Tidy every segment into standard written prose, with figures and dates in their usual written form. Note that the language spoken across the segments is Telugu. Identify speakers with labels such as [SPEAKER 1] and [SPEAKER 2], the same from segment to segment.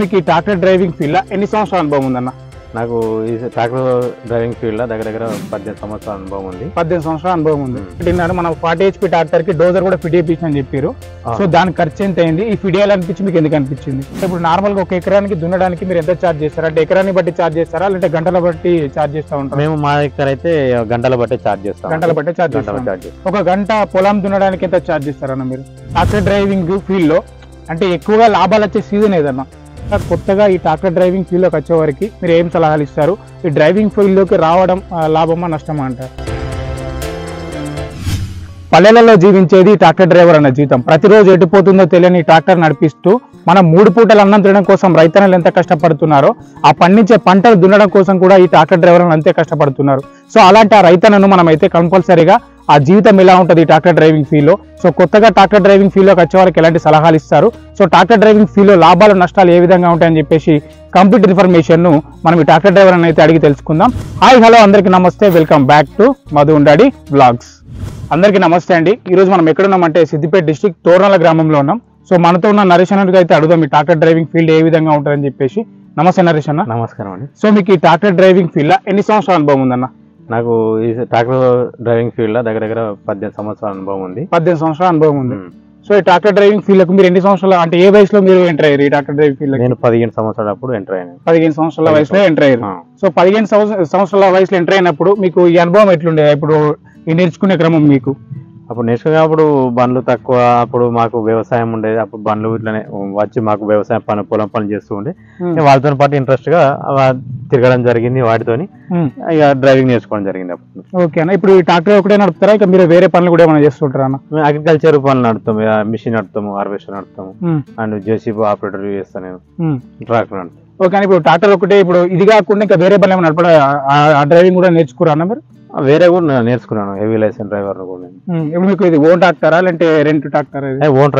[SPEAKER 1] మీకు ట్రాక్టర్ డ్రైవింగ్ ఫీల్డ్ ఎన్ని సంవత్సరాల అనుభవం ఉందన్న?
[SPEAKER 2] నాకు ఈ ట్రాక్టర్ డ్రైవింగ్ ఫీల్డ్ దగ్గర 18 సంవత్సరాల అనుభవం ఉంది.
[SPEAKER 1] 18 సంవత్సరాల అనుభవం ఉంది. మనం 40 HP ట్రాక్టర్ కి డోజర్ కూడా ఫిట్ చేయించని చెప్పారు. సో దాని ఖర్చు ఎంత అయింది? ఈ ఫిట్ చేయాలనిపించి మీకు ఎందుకు అనిపించింది? ఇప్పుడు నార్మల్ గా ఒక ఎకరానికి దున్నడానికి మీరు ఎంత ఛార్జ్ చేస్తారా? అంటే ఎకరాన్ని బట్టి ఛార్జ్ చేస్తారా లేదంటే గంటల బట్టి ఛార్జ్ చేస్తా ఉంటారు?
[SPEAKER 2] మేము మా దగ్గర అయితే గంటల బట్టి ఛార్జ్ చేస్తాం.
[SPEAKER 1] గంటల బట్టి ఛార్జ్ చేస్తాం. ఒక గంట పొలం దున్నడానికి ఎంత ఛార్జ్ చేస్తారన్న మీరు? ట్రాక్టర్ డ్రైవింగ్ ఫీల్డ్ లో అంటే ఎక్కువగా లాభాలు వచ్చే సీజన్ ఏదన్నా? కొత్తగా ఈ ట్రాక్టర్ డ్రైవింగ్ ఫీల్డ్ లోకి వచ్చేవారికి మీరు ఏం సలహాలు ఇస్తారు? ఈ డ్రైవింగ్ ఫీల్డ్ లోకి రావడం లాభమా నష్టమా అంటారు? పల్లెలలో జీవించేది ట్రాక్టర్ డ్రైవర్ అన్న జీవితం. ప్రతిరోజు ఎటుపోతుందో తెలియని ట్రాక్టర్ నడిపిస్తూ మనం 3 పూటలు అన్నం తినడం కోసం రైతన్నలు ఎంత కష్టపడుతున్నారో ఆ పండించే పంటలు దున్నడం కోసం కూడా ఈ ట్రాక్టర్ డ్రైవర్లు అంతే కష్టపడుతున్నారు. సో అలాంటి ఆ రైతన్నను మనం అయితే కంపల్సరీగా ఆ జీవితం ఎలా ఉంటుంది ట్రాక్టర్ డ్రైవింగ్ ఫీల్డ్ లో, సో కొత్తగా ట్రాక్టర్ డ్రైవింగ్ ఫీల్డ్ లోకి వచ్చే వాళ్ళకి ఎలాంటి సలహాలు ఇస్తారు, సో ట్రాక్టర్ డ్రైవింగ్ ఫీల్డ్ లో లాభాలు నష్టాలు ఏ విధంగా ఉంటాయని చెప్పేసి కంప్లీట్ ఇన్ఫర్మేషన్ ను మనం ఈ ట్రాక్టర్ డ్రైవర్ అని అయితే అడిగి తెలుసుకుందాం. హాయ్ హలో అందరికీ నమస్తే, welcome back to Madhu Undadi blogs. అందరికీ నమస్తే అండి. ఈ రోజు మనం ఎక్కడున్నామంటే సిద్దిపేట డిస్ట్రిక్ట్ తోర్నాల గ్రామంలో ఉన్నాం. సో మనతో ఉన్న నరేష్ అన్నకి అయితే అడుగుదాం ఈ ట్రాక్టర్ డ్రైవింగ్ ఫీల్డ్ ఏ విధంగా ఉంటుందని చెప్పేసి. నమస్తే నరేష్ అన్న.
[SPEAKER 2] నమస్కారం అండి.
[SPEAKER 1] సో మీకు ఈ ట్రాక్టర్ డ్రైవింగ్ ఫీల్డ్ ఎన్ని సంవత్సరాల అనుభవం ఉందన్న?
[SPEAKER 2] నాకు ఈ ట్రాక్టర్ డ్రైవింగ్ ఫీల్డ్ దగ్గర 18 సంవత్సరాల అనుభవం ఉంది.
[SPEAKER 1] 18 సంవత్సరాల అనుభవం ఉంది. సో ఈ ట్రాక్టర్ డ్రైవింగ్ ఫీల్డ్ కు మీరు ఎన్ని సంవత్సరాలు అంటే ఏ వయసులో మీరు ఎంటర్ అయ్యారు ఈ ట్రాక్టర్ డ్రైవింగ్ ఫీల్డ్?
[SPEAKER 2] నేను 15 సంవత్సరాల అప్పుడు ఎంటర్ అయ్యాను.
[SPEAKER 1] 15 సంవత్సరాల వయసులో ఎంటర్ అయ్యారు. సో 15 సంవత్సరాల వయసులో ఎంటర్ అయినప్పుడు మీకు ఈ అనుభవం ఎట్లుండేది? ఇప్పుడు ఈ నేర్చుకునే క్రమం మీకు
[SPEAKER 2] అప్పుడు నేర్చుకున్నప్పుడు బండ్లు తక్కువ, అప్పుడు మాకు వ్యవసాయం ఉండేది. అప్పుడు బండ్లు ఇట్లనే వచ్చి మాకు వ్యవసాయం పని పొలం పని చేస్తూ ఉండే, వాళ్ళతో పాటు ఇంట్రెస్ట్ గా తిరగడం జరిగింది. వాటితోని ఇక డ్రైవింగ్ నేర్చుకోవడం జరిగింది అప్పుడు.
[SPEAKER 1] ఓకే అన్న. ఇప్పుడు ఈ ట్రాక్టర్ ఒకటే నడుపుతారా ఇక మీరు వేరే పనులు కూడా ఏమైనా చేస్తుంటారా అన్న?
[SPEAKER 2] మేము అగ్రికల్చర్ పనులు నడుపుతాము, మిషన్ నడుపుతాము, హార్వెస్టర్ నడుపుతాము అండ్ జేసీబీ ఆపరేటర్ చేస్తాను నేను, ట్రాక్టర్ నడుపుతాను.
[SPEAKER 1] ఓకే. ఇప్పుడు ట్రాక్టర్ ఒకటే, ఇప్పుడు ఇది కాకుండా ఇంకా వేరే పనులు ఏమైనా నడపడా ఆ డ్రైవింగ్ కూడా నేర్చుకురా అన్న మీరు?
[SPEAKER 2] వేరే కూడా నేర్చుకున్నాను, హెవీ లైసెన్స్ డ్రైవర్ కూడా.
[SPEAKER 1] ఇప్పుడు మీకు ఇది ఓన్ ట్రాక్టరా లేదంటే రెంట్ ట్రాక్టర్?
[SPEAKER 2] ఓన్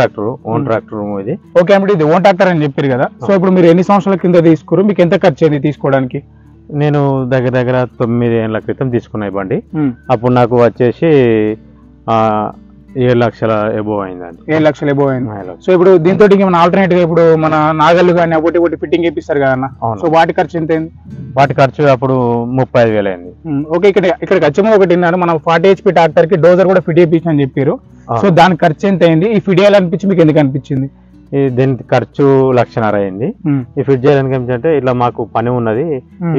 [SPEAKER 2] ట్రాక్టర్ ఇది.
[SPEAKER 1] ఓకే. ఇప్పుడు ఇది ఓన్ ట్రాక్టర్ అని చెప్పారు కదా, సో ఇప్పుడు మీరు ఎన్ని సంవత్సరాల కింద తీసుకురు? మీకు ఎంత ఖర్చు అయింది తీసుకోవడానికి?
[SPEAKER 2] నేను దగ్గర 9 ఏళ్ల క్రితం తీసుకున్నా బండి. అప్పుడు నాకు వచ్చేసి 7 లక్షల ఎబోవ్ అయిందండి.
[SPEAKER 1] 7 లక్షల ఎబోవ్ అయింది. సో ఇప్పుడు దీంతో ఏమైనా ఆల్టర్నేట్ గా ఇప్పుడు మన నాగళ్ళు కానీ ఒకటి ఫిట్టింగ్ చేపిస్తారు కదా, సో వాటి ఖర్చు ఎంత అయింది?
[SPEAKER 2] వాటి ఖర్చు అప్పుడు 35,000 అయింది.
[SPEAKER 1] ఓకే. ఇక్కడ ఖర్చు ఒకటి మనం 40 HP ట్రాక్టర్ కి డోజర్ కూడా ఫిట్ చేయించని చెప్పారు. సో దాని ఖర్చు ఎంత అయింది? ఈ ఫిట్ చేయాలనిపించి మీకు ఎందుకు అనిపించింది?
[SPEAKER 2] దీనికి ఖర్చు 1,50,000 అయింది. ఈ ఫిట్ చేయడానికి ఏంటంటే ఇట్లా మాకు పని ఉన్నది,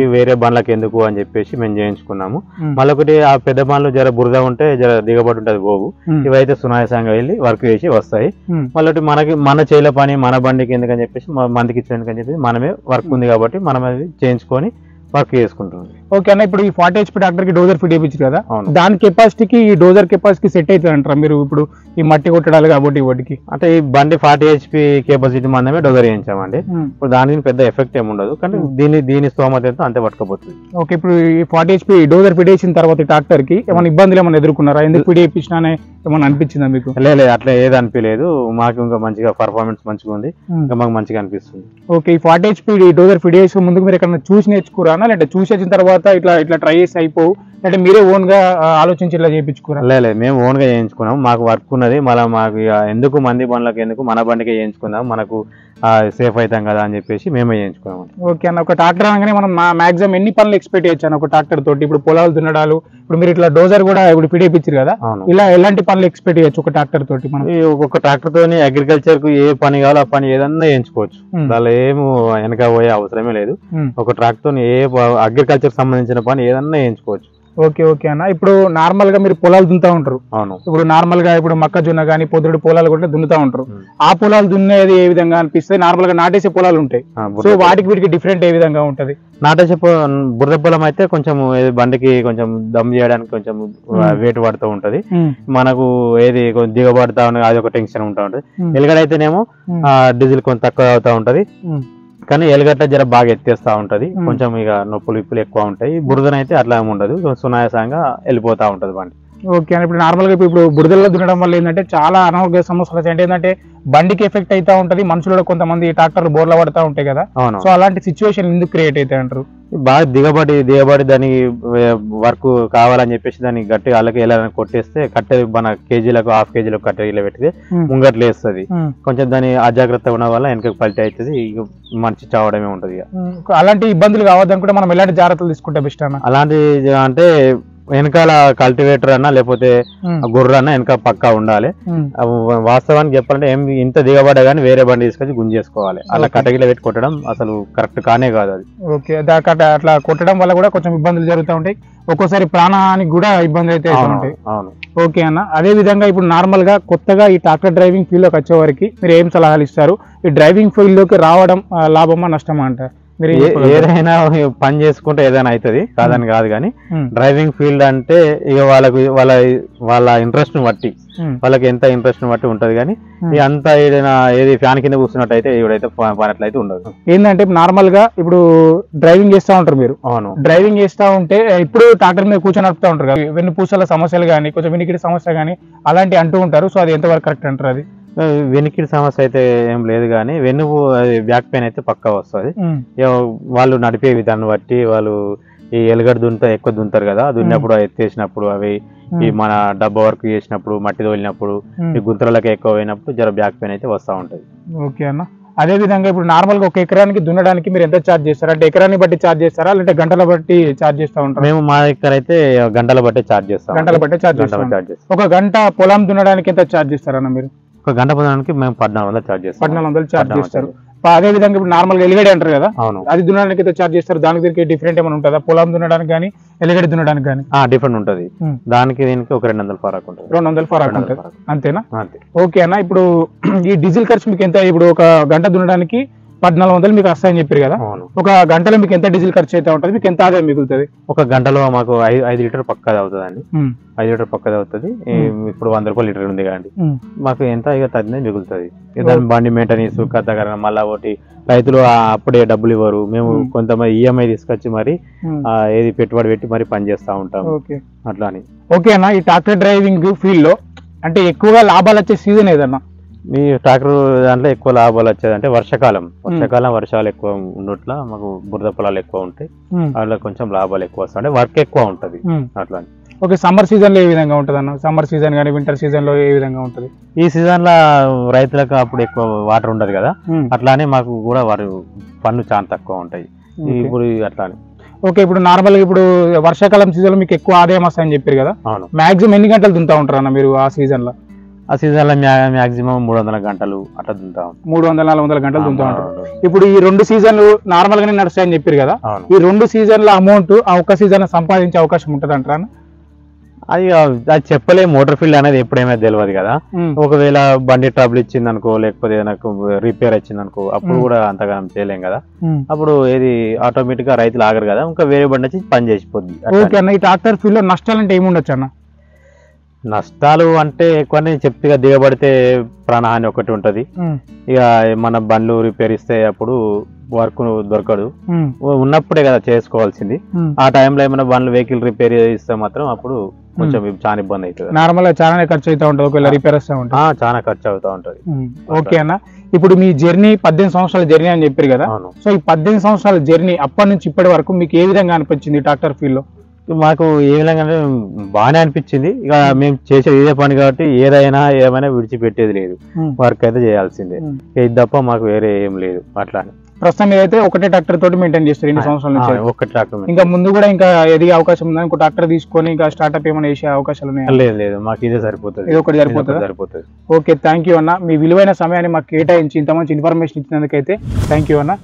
[SPEAKER 2] ఈ వేరే బండ్లకు ఎందుకు అని చెప్పేసి మేము చేయించుకున్నాము. మళ్ళొకటి ఆ పెద్ద బండ్లు జర బురద ఉంటే జర దిగబడి ఉంటుంది పోగు, ఇవైతే సునాయాసంగా వెళ్ళి వర్క్ చేసి వస్తాయి. మళ్ళీ మన చేయల పని మన బండికి ఎందుకని చెప్పేసి మందికి ఇచ్చేందుకని చెప్పేసి మనమే వర్క్ ఉంది కాబట్టి మనం అది చేయించుకొని వర్క్ చేసుకుంటాం.
[SPEAKER 1] ఓకే అన్న. ఇప్పుడు ఈ 40 HP ట్రాక్టర్ కి డోజర్ ఫిట్ చేయించారు కదా, దాని కెపాసిటీకి ఈ డోజర్ కెపాసిటీ సెట్ అవుతుంది అంటారా మీరు? ఇప్పుడు ఈ మట్టి కొట్టడాలు కాబట్టి వాటికి అంటే
[SPEAKER 2] ఈ బండి 40 HP కెపాసిటీ మందమే డోజర్ చేయించామండి. ఇప్పుడు దానికి పెద్ద ఎఫెక్ట్ ఏమి ఉండదు, కానీ దీని స్తోమత అంతే పట్టుకపోతుంది.
[SPEAKER 1] ఓకే. ఇప్పుడు ఈ 40 HP డోజర్ ఫిట్ చేసిన తర్వాత ట్రాక్టర్ కి ఏమైనా ఇబ్బందులు ఏమైనా ఎదుర్కొన్నారా? ఎందుకు ఫిట్ చేయించినా ఏమైనా అనిపించిందా మీకు?
[SPEAKER 2] లేదు, అట్లా ఏది అనిపించలేదు. మాకు ఇంకా మంచిగా పర్ఫార్మెన్స్ మంచిగా ఉంది, ఇంకా మాకు మంచిగా అనిపిస్తుంది.
[SPEAKER 1] ఓకే. ఈ 40 HP డోజర్ ఫిట్ చేసే ముందుకు మీరు ఎక్కడ చూసి నేర్చుకురా లేదంటే చూసి వచ్చిన తర్వాత ఇట్లా ట్రై చేసి అయిపోవు అంటే మీరే ఓన్ గా ఆలోచించి ఇట్లా చేయించుకురా?
[SPEAKER 2] లేదు, మేము ఓన్ గా చేయించుకున్నాం. మాకు వర్క్ ఉన్నది, మళ్ళీ మాకు ఎందుకు మంది బండ్లకు ఎందుకు, మన బండికే చేయించుకుందాం, మనకు సేఫ్ అవుతాం కదా అని చెప్పేసి మేమే చేయించుకున్నాం.
[SPEAKER 1] ఓకే అన్న. ఒక ట్రాక్టర్ అనగానే మనం మాక్సిమం ఎన్ని పనులు ఎక్స్పెక్ట్ చేయొచ్చు ఒక ట్రాక్టర్ తోటి? ఇప్పుడు పొలాలు దున్నడాలు, ఇప్పుడు మీరు ఇట్లా డోజర్ కూడా ఇప్పుడు ఫిట్ చేయించారు కదా, ఇలా ఎలాంటి పనులు ఎక్స్పెక్ట్ చేయొచ్చు ఒక ట్రాక్టర్ తోటి? మనం
[SPEAKER 2] ఒక ట్రాక్టర్ తోని అగ్రికల్చర్ కు ఏ పని కావాలో ఆ పని ఏదన్నా చేయించుకోవచ్చు, దానిలో ఏమి వెనక పోయే అవసరమే లేదు. ఒక ట్రాక్టర్ తోని ఏ అగ్రికల్చర్ సంబంధించిన పని ఏదన్నా చేయించుకోవచ్చు.
[SPEAKER 1] ఓకే. ఓకే అన్న. ఇప్పుడు నార్మల్ గా మీరు పొలాలు దున్నుతా ఉంటారు.
[SPEAKER 2] అవును. ఇప్పుడు
[SPEAKER 1] నార్మల్ గా ఇప్పుడు మొక్కజొన్న గానీ పొద్దుడు పొలాలు కూడా దున్నుతా ఉంటారు. ఆ పొలాలు దున్నేది ఏ విధంగా అనిపిస్తుంది? నార్మల్ గా నాటేసే పొలాలు ఉంటాయి, సో వాటికి వీటికి డిఫరెంట్ ఏ విధంగా ఉంటది?
[SPEAKER 2] నాటేసే బురద పొలం అయితే కొంచెం బండికి కొంచెం దమ్ చేయడానికి కొంచెం వెయిట్ పడుతూ ఉంటది, మనకు ఏది దిగబడతా ఉన్నది అది ఒక టెన్షన్ ఉంటా ఉంటది. ఎలుగడైతేనేమో డీజిల్ కొంచెం తక్కువ అవుతా ఉంటది, కానీ ఎలుగట్ల జర బాగా ఎత్తేస్తా ఉంటది, కొంచెం ఇక నొప్పులు ఇప్పులు ఎక్కువ ఉంటాయి. బురదనైతే అట్లా ఏమి ఉండదు, సునాయాసంగా వెళ్ళిపోతా ఉంటది బండి.
[SPEAKER 1] ఓకే అని ఇప్పుడు నార్మల్గా ఇప్పుడు బురదల్లో దున్నడం వల్ల ఏంటంటే చాలా అనారోగ్య సమస్యలు వచ్చాయి. అంటే ఏంటంటే బండికి ఎఫెక్ట్ అవుతా ఉంటది, మనుషులు కొంతమంది ట్రాక్టర్లు బోర్ల పడతా ఉంటాయి కదా.
[SPEAKER 2] అవును.
[SPEAKER 1] సో అలాంటి సిచ్యువేషన్ ఎందుకు క్రియేట్ అవుతాయి అంటారు?
[SPEAKER 2] బాగా దిగబడి దానికి వర్క్ కావాలని చెప్పేసి దాన్ని గట్టిగా అల్లకి వెళ్ళాలని కొట్టేస్తే కట్టె మన కేజీలకు హాఫ్ కేజీలకు కట్టె పెడితే ముంగట్లు వేస్తుంది. కొంచెం దాని అజాగ్రత్త ఉండడం వల్ల వెనకకి పల్టీ అవుతుంది, ఇక మనిషి చావడమే ఉంటది.
[SPEAKER 1] అలాంటి ఇబ్బందులు కావద్దనుకుంటే మనం ఎలాంటి జాగ్రత్తలు తీసుకుంటే బెస్ట్ అన్న?
[SPEAKER 2] అలాంటి అంటే వెనకాల కల్టివేటర్ అన్నా లేకపోతే గుర్ర అన్నా వెనక పక్కా ఉండాలి. వాస్తవానికి చెప్పాలంటే ఏం ఇంత దిగబడ్డా కానీ వేరే బండి తీసుకొచ్చి గుంజేసుకోవాలి. అలా కట్టగిల పెట్టి కొట్టడం అసలు కరెక్ట్ కానే కాదు అది.
[SPEAKER 1] ఓకే, అట్లా కొట్టడం వల్ల కూడా కొంచెం ఇబ్బందులు జరుగుతూ ఉంటాయి, ఒక్కోసారి ప్రాణానికి కూడా ఇబ్బందులు అయితే ఉంటాయి.
[SPEAKER 2] అవును.
[SPEAKER 1] ఓకే అన్న, అదే విధంగా ఇప్పుడు నార్మల్ గా కొత్తగా ఈ ట్రాక్టర్ డ్రైవింగ్ ఫీల్డ్ లోకి వచ్చే వరకు మీరు ఏం సలహాలు ఇస్తారు? ఈ డ్రైవింగ్ ఫీల్డ్ లోకి రావడం లాభమా నష్టమా అంటారు?
[SPEAKER 2] ఏదైనా పని చేసుకుంటే ఏదైనా అవుతుంది, కాదని కాదు. కానీ డ్రైవింగ్ ఫీల్డ్ అంటే ఇక వాళ్ళ ఇంట్రెస్ట్ ని బట్టి, వాళ్ళకి ఎంత ఇంట్రెస్ట్ ని బట్టి ఉంటది. కానీ అంతా ఏదైనా ఏది ఫ్యాన్ కింద కూర్చున్నట్టు అయితే ఇవిడైతే పనట్లయితే ఉండదు.
[SPEAKER 1] ఏంటంటే నార్మల్ గా ఇప్పుడు డ్రైవింగ్ చేస్తా ఉంటారు మీరు.
[SPEAKER 2] అవును.
[SPEAKER 1] డ్రైవింగ్ చేస్తా ఉంటే ఇప్పుడు ట్రాక్టర్ మీద కూర్చొని నడుపుతా ఉంటారు కదా, వెన్ను పూసల సమస్యలు కానీ కొంచెం వినికిడి సమస్య కానీ అలాంటివి అంటూ ఉంటారు. సో అది ఎంతవరకు కరెక్ట్ అంటారు? అది
[SPEAKER 2] వెనికిడి సమస్య అయితే ఏం లేదు, కానీ వెన్ను బ్యాక్ పెయిన్ అయితే పక్కా వస్తుంది. వాళ్ళు నడిపే విధానం బట్టి వాళ్ళు ఈ ఎలుగడ్డ ఎక్కువ దున్నుతారు కదా, దున్నప్పుడు ఎత్తేసినప్పుడు అవి ఈ మన డబ్బా వర్క్ చేసినప్పుడు మట్టి తోలినప్పుడు ఈ గుంతలకి ఎక్కువ అయినప్పుడు జర బ్యాక్ పెయిన్ అయితే వస్తూ ఉంటది.
[SPEAKER 1] ఓకే అన్న, అదే విధంగా ఇప్పుడు నార్మల్ గా ఒక ఎకరానికి దున్నడానికి మీరు ఎంత ఛార్జ్ చేస్తారా? అంటే ఎకరాన్ని బట్టి ఛార్జ్ చేస్తారా లేదంటే గంటల బట్టి ఛార్జ్ చేస్తా ఉంటారు?
[SPEAKER 2] మేము మా దగ్గర అయితే గంటల బట్టే ఛార్జ్ చేస్తాం.
[SPEAKER 1] గంటల బట్టే ఛార్జ్ చేస్తాం. ఒక గంట పొలం దున్నడానికి ఎంత ఛార్జ్ చేస్తారన్న మీరు?
[SPEAKER 2] ఒక గంట పొందడానికి మేము 1400 ఛార్జ్ చేస్తాం.
[SPEAKER 1] 1400 ఛార్జ్ చేస్తారు. అదే విధంగా ఇప్పుడు నార్మల్ గా ఎలిగడి అంటారు కదా,
[SPEAKER 2] అవును,
[SPEAKER 1] అది దున్నడానికి అయితే ఛార్జ్ చేస్తారు. దానికి దీనికి డిఫరెంట్ ఏమైనా ఉంటుందా? పొలం దున్నడానికి కానీ ఎలిగడి దున్నడానికి కానీ
[SPEAKER 2] డిఫరెంట్ ఉంటది. దానికి దీనికి ఒక 200 ఫరక్ ఉంటుంది.
[SPEAKER 1] 200 ఫరక్ ఉంటుంది, అంతేనా? ఓకే అన్న, ఇప్పుడు ఈ డీజిల్ ఖర్చు మీకు ఎంత? ఇప్పుడు ఒక గంట దున్నడానికి 1400 మీకు వస్తాయని చెప్పారు కదా, ఒక గంటలో మీకు ఎంత డీజిల్ ఖర్చు అయితే ఉంటుంది, మీకు ఎంత ఆదాయం మిగులుతుంది?
[SPEAKER 2] ఒక గంటలో మాకు 5 లీటర్ పక్కది అవుతుంది అండి. 5 లీటర్ పక్కది అవుతుంది. ఇప్పుడు 100 రూపాయలు లీటర్ ఉంది కానీ మాకు ఎంత ఇక 13 మిగులుతుంది. దాని బండి మెయింటెనెన్స్ కథ మళ్ళా ఒకటి రైతులు అప్పుడే డబ్బులు ఇవ్వరు, మేము కొంతమంది ఈఎంఐ తీసుకొచ్చి మరి ఏది పెట్టుబడి పెట్టి మరి పని చేస్తా ఉంటాం అట్లా అని.
[SPEAKER 1] ఓకే అన్న, ఈ ట్రాక్టర్ డ్రైవింగ్ ఫీల్డ్ లో అంటే ఎక్కువగా లాభాలు వచ్చే సీజన్ ఏదన్నా?
[SPEAKER 2] మీ ట్రాక్టర్ దాంట్లో ఎక్కువ లాభాలు వచ్చేది అంటే వర్షాకాలం వర్షాలు ఎక్కువ ఉన్నట్ల మాకు బురద పొలాలు ఎక్కువ ఉంటాయి, అందులో కొంచెం లాభాలు ఎక్కువ వస్తాయి, అంటే వర్క్ ఎక్కువ ఉంటది అట్లా.
[SPEAKER 1] ఓకే, సమ్మర్ సీజన్ లో ఏ విధంగా ఉంటది అన్న? సమ్మర్ సీజన్ కానీ వింటర్ సీజన్ లో ఏ విధంగా ఉంటది?
[SPEAKER 2] ఈ సీజన్ లో రైతులకు అప్పుడు ఎక్కువ వాటర్ ఉండదు కదా, అట్లానే మాకు కూడా పన్ను చాలా తక్కువ ఉంటాయి ఇప్పుడు అట్లానే.
[SPEAKER 1] ఓకే, ఇప్పుడు నార్మల్ గా ఇప్పుడు వర్షాకాలం సీజన్ లో మీకు ఎక్కువ ఆదాయం వస్తాయని చెప్పారు కదా, మాక్సిమం ఎన్ని గంటలు దున్నుతా ఉంటారు అన్న మీరు ఆ సీజన్ లో?
[SPEAKER 2] ఆ సీజన్ లో మాక్సిమం 300 గంటలు అట్లా దున్నుతాం.
[SPEAKER 1] 300-400 గంటలు దున్నుతా ఉంటారు. ఇప్పుడు ఈ 2 సీజన్లు నార్మల్ గానే నడుస్తాయని చెప్పారు కదా, ఈ 2 సీజన్ల అమౌంట్ ఆ ఒక్క సీజన్ సంపాదించే అవకాశం ఉంటది అంటారా?
[SPEAKER 2] అది చెప్పలే, మోటార్ ఫీల్డ్ అనేది ఎప్పుడేమైనా తెలియదు కదా. ఒకవేళ బండి ట్రబుల్ ఇచ్చింది అనుకో, లేకపోతే నాకు రిపేర్ వచ్చింది అనుకో, అప్పుడు కూడా అంతగా చేయలేం కదా. అప్పుడు ఏది ఆటోమేటిక్ గా రైతులు ఆగరు కదా, ఇంకా వేరే బండి వచ్చి పని చేసిపోద్ది.
[SPEAKER 1] ఓకే అన్న, ఈ ట్రాక్టర్ ఫీల్డ్ లో నష్టాలు అంటే ఏముండొచ్చు అన్న?
[SPEAKER 2] నష్టాలు అంటే ఎక్కువనే చెప్తే దిగబడితే ప్రాణహాని ఒకటి ఉంటది. ఇక మన బండ్లు రిపేర్ ఇస్తే అప్పుడు వర్క్ దొరకదు, ఉన్నప్పుడే కదా చేసుకోవాల్సింది. ఆ టైంలో ఏమైనా బండ్లు వెహికల్ రిపేర్ ఇస్తే మాత్రం అప్పుడు కొంచెం చాలా ఇబ్బంది అవుతుంది.
[SPEAKER 1] నార్మల్ గా చాలా ఖర్చు అవుతా ఉంటుంది, ఒకవేళ రిపేర్ వస్తా ఉంటుంది
[SPEAKER 2] చాలా ఖర్చు అవుతా ఉంటది.
[SPEAKER 1] ఓకే అన్న, ఇప్పుడు మీ జర్నీ 18 సంవత్సరాల జర్నీ అని చెప్పారు కదా, సో ఈ 18 సంవత్సరాల జర్నీ అప్పటి నుంచి ఇప్పటి వరకు మీకు ఏ విధంగా అనిపించింది ట్రాక్టర్ ఫీల్డ్ లో?
[SPEAKER 2] మాకు ఏ విధంగా బాగానే అనిపించింది. ఇక మేము చేసేది ఇదే పని కాబట్టి ఏమైనా విడిచిపెట్టేది లేదు, వర్క్ అయితే చేయాల్సిందే, ఇది తప్ప మాకు వేరే ఏం లేదు. అట్లా
[SPEAKER 1] ప్రస్తుతం ఏదైతే ఒకటే ట్రాక్టర్ తోటి మెయింటైన్ చేస్తారు ఇన్ని సంవత్సరాల నుంచి?
[SPEAKER 2] ఒక ట్రాక్టర్.
[SPEAKER 1] ఇంకా ముందు కూడా ఇంకా ఎదిగే అవకాశం ఉందా? ఇంకో ట్రాక్టర్ తీసుకొని ఇంకా స్టార్ట్అప్ ఏమైనా చేసే అవకాశాలు ఉన్నాయా?
[SPEAKER 2] లేదు, మాకు ఇదే సరిపోతుంది,
[SPEAKER 1] ఇది ఒకటి సరిపోతుంది. ఓకే, థ్యాంక్ యూ అన్న, మీ విలువైన సమయాన్ని మాకు కేటాయించి ఇంత మంచి ఇన్ఫర్మేషన్ ఇచ్చినందుకైతే థ్యాంక్ యూ అన్న.